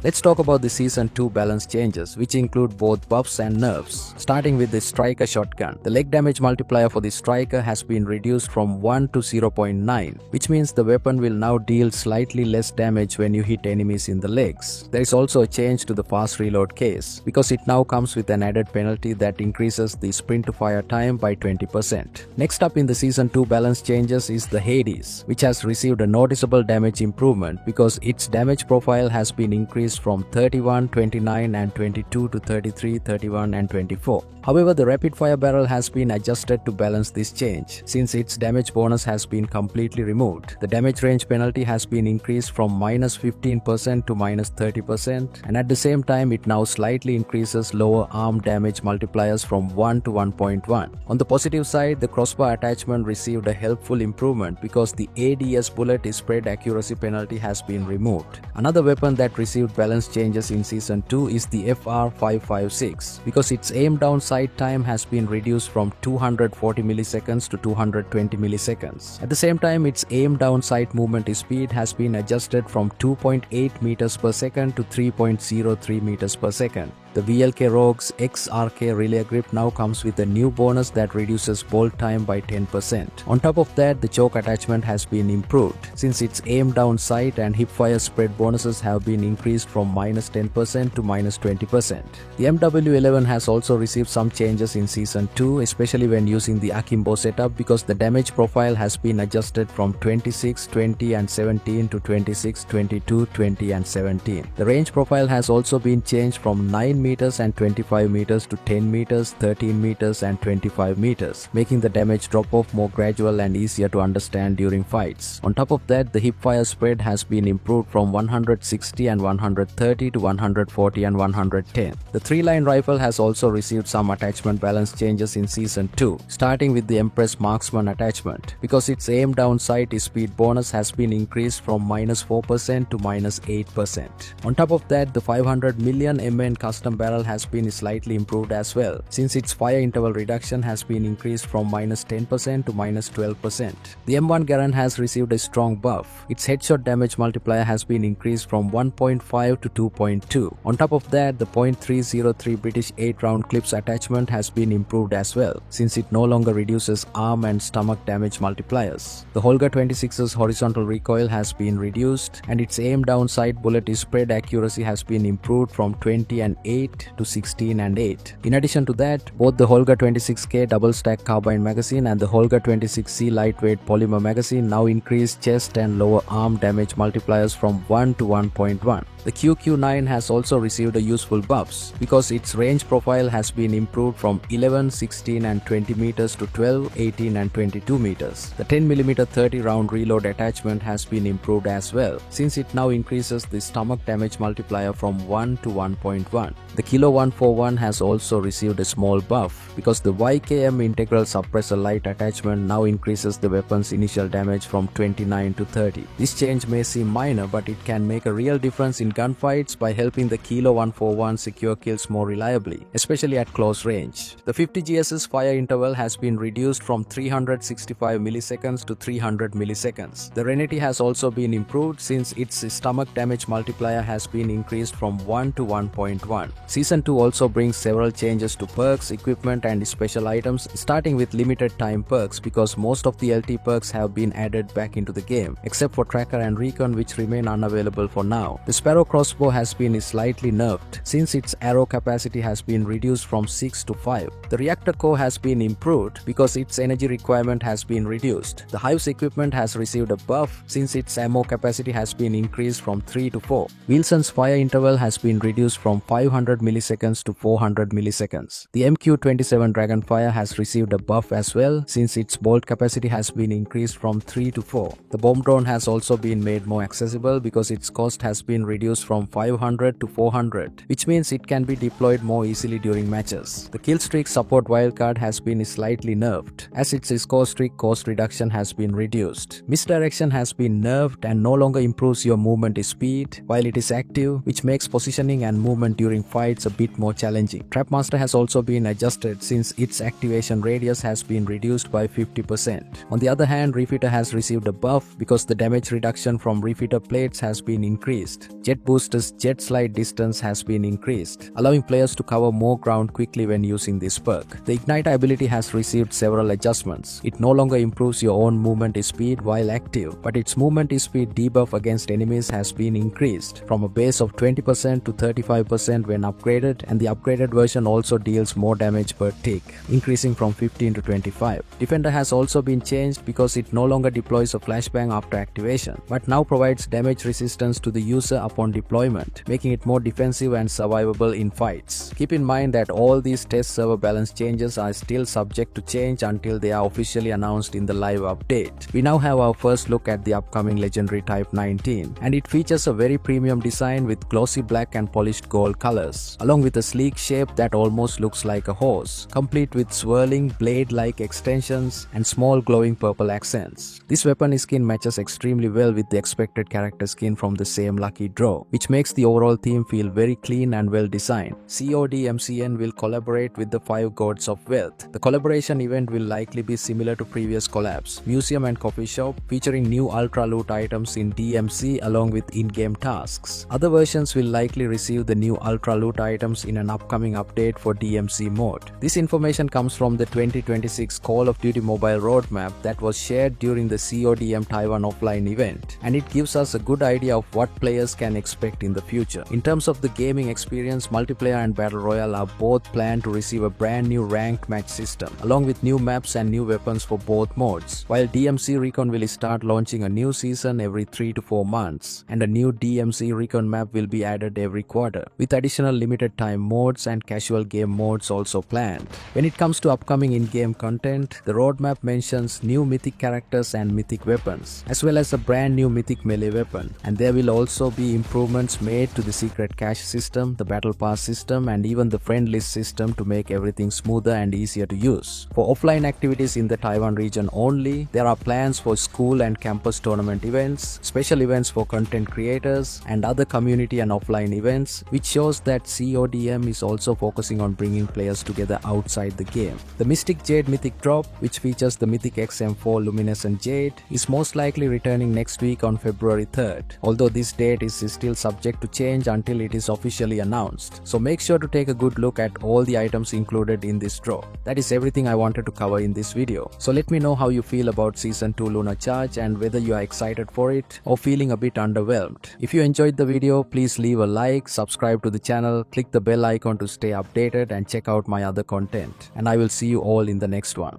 Let's talk about the Season 2 balance changes, which include both buffs and nerfs. Starting with the Striker Shotgun. The leg damage multiplier for the Striker has been reduced from 1 to 0.9, which means the weapon will now deal slightly less damage when you hit enemies in the legs. There is also a change to the fast reload case, because it now comes with an added penalty that increases the sprint to fire time by 20%. Next up in the Season 2 balance changes is the Hades, which has received a noticeable damage improvement because its damage profile has been increased from 31, 29 and 22 to 33, 31 and 24. However, the rapid fire barrel has been adjusted to balance this change, since its damage bonus has been completely removed. The damage range penalty has been increased from -15% to -30%, and at the same time it now slightly increases lower arm damage multipliers from 1 to 1.1. On the positive side, the crossbar attachment received a helpful improvement because the ADS bullet spread accuracy penalty has been removed. Another weapon that received balance changes in Season 2 is the FR556, because its aim down sight time has been reduced from 240 milliseconds to 220 milliseconds. At the same time, its aim down sight movement speed has been adjusted from 2.8 meters per second to 3.03 meters per second. The VLK Rogue's XRK Relay Grip now comes with a new bonus that reduces bolt time by 10%. On top of that, the choke attachment has been improved, since its aim down sight and hipfire spread bonuses have been increased from -10% to -20%. The MW11 has also received some changes in Season 2, especially when using the Akimbo setup, because the damage profile has been adjusted from 26, 20 and 17 to 26, 22, 20 and 17. The range profile has also been changed from 9 meters and 25 meters to 10 meters, 13 meters and 25 meters, making the damage drop-off more gradual and easier to understand during fights. On top of that, the hipfire spread has been improved from 160 and 130 to 140 and 110. The 3-line rifle has also received some attachment balance changes in Season 2, starting with the Empress Marksman attachment, because its aim down sight speed bonus has been increased from -4% to -8%. On top of that, the 500 million MN custom barrel has been slightly improved as well, since its fire interval reduction has been increased from -10% to -12%. The M1 Garand has received a strong buff. Its headshot damage multiplier has been increased from 1.5 to 2.2. On top of that, the .303 British 8-round clips attachment has been improved as well, since it no longer reduces arm and stomach damage multipliers. The Holger 26's horizontal recoil has been reduced, and its aim down sight bullet spread accuracy has been improved from 20 and 8 to 16 and 8. In addition to that, both the Holger 26K double stack carbine magazine and the Holger 26C lightweight polymer magazine now increase chest and lower arm damage multipliers from 1 to 1.1. The QQ9 has also received a useful buffs, because its range profile has been improved from 11, 16 and 20 meters to 12, 18 and 22 meters. The 10mm 30 round reload attachment has been improved as well, since it now increases the stomach damage multiplier from 1 to 1.1. The Kilo 141 has also received a small buff, because the YKM integral suppressor light attachment now increases the weapon's initial damage from 29 to 30. This change may seem minor, but it can make a real difference in gunfights by helping the Kilo 141 secure kills more reliably, especially at close range. The 50GS's fire interval has been reduced from 365 milliseconds to 300 milliseconds. The Reneti has also been improved, since its stomach damage multiplier has been increased from 1 to 1.1. Season 2 also brings several changes to perks, equipment and special items, starting with limited time perks, because most of the LT perks have been added back into the game, except for Tracker and Recon, which remain unavailable for now. The Sparrow crossbow has been slightly nerfed, since its arrow capacity has been reduced from 6 to 5. The Reactor Core has been improved, because its energy requirement has been reduced. The Hive's equipment has received a buff, since its ammo capacity has been increased from 3 to 4. Wilson's fire interval has been reduced from 500 milliseconds to 400 milliseconds. The MQ-27 Dragonfire has received a buff as well, since its bolt capacity has been increased from 3 to 4. The bomb drone has also been made more accessible, because its cost has been reduced from 500 to 400, which means it can be deployed more easily during matches. The Killstreak support wildcard has been slightly nerfed, as its score streak cost reduction has been reduced. Misdirection has been nerfed and no longer improves your movement speed while it is active, which makes positioning and movement during fights a bit more challenging. Trapmaster has also been adjusted since its activation radius has been reduced by 50%. On the other hand, Refiter has received a buff because the damage reduction from Refiter plates has been increased. Jet Booster's jet slide distance has been increased, allowing players to cover more ground quickly when using this perk. The Ignite ability has received several adjustments. It no longer improves your own movement speed while active, but its movement speed debuff against enemies has been increased from a base of 20% to 35% when upgraded, and the upgraded version also deals more damage per tick, increasing from 15 to 25. Defender has also been changed because it no longer deploys a flashbang after activation, but now provides damage resistance to the user upon deployment, making it more defensive and survivable in fights. Keep in mind that all these test server balance changes are still subject to change until they are officially announced in the live update. We now have our first look at the upcoming Legendary Type 19, and it features a very premium design with glossy black and polished gold colors, along with a sleek shape that almost looks like a horse, complete with swirling blade-like extensions and small glowing purple accents. This weapon skin matches extremely well with the expected character skin from the same lucky draw, which makes the overall theme feel very clean and well designed. COD MCN will collaborate with the 5 Gods of Wealth. The collaboration event will likely be similar to previous collabs, museum and coffee shop, featuring new ultra loot items in DMC along with in-game tasks. Other versions will likely receive the new ultra loot items in an upcoming update for DMC mode. This information comes from the 2026 Call of Duty Mobile roadmap that was shared during the CODM Taiwan offline event, and it gives us a good idea of what players can expect in the future. In terms of the gaming experience, multiplayer and battle royale are both planned to receive a brand new ranked match system, along with new maps and new weapons for both modes, while DMC Recon will start launching a new season every 3 to 4 months, and a new DMC Recon map will be added every quarter, with additional limited time modes and casual game modes also planned. When it comes to upcoming in-game content, the roadmap mentions new mythic characters and mythic weapons, as well as a brand new mythic melee weapon, and there will also be improvements made to the secret cache system, the battle pass system, and even the friend list system to make everything smoother and easier to use. For offline activities in the Taiwan region only, there are plans for school and campus tournament events, special events for content creators, and other community and offline events, which shows that CODM is also focusing on bringing players together outside the game. The Mystic Jade Mythic Drop, which features the Mythic XM4 Luminescent Jade, is most likely returning next week on February 3rd, although this date is still subject to change until it is officially announced. So make sure to take a good look at all the items included in this draw. That is everything I wanted to cover in this video. So let me know how you feel about Season 2 Lunar Charge and whether you are excited for it or feeling a bit underwhelmed. If you enjoyed the video, please leave a like, subscribe to the channel, click the bell icon to stay updated, and check out my other content. And I will see you all in the next one.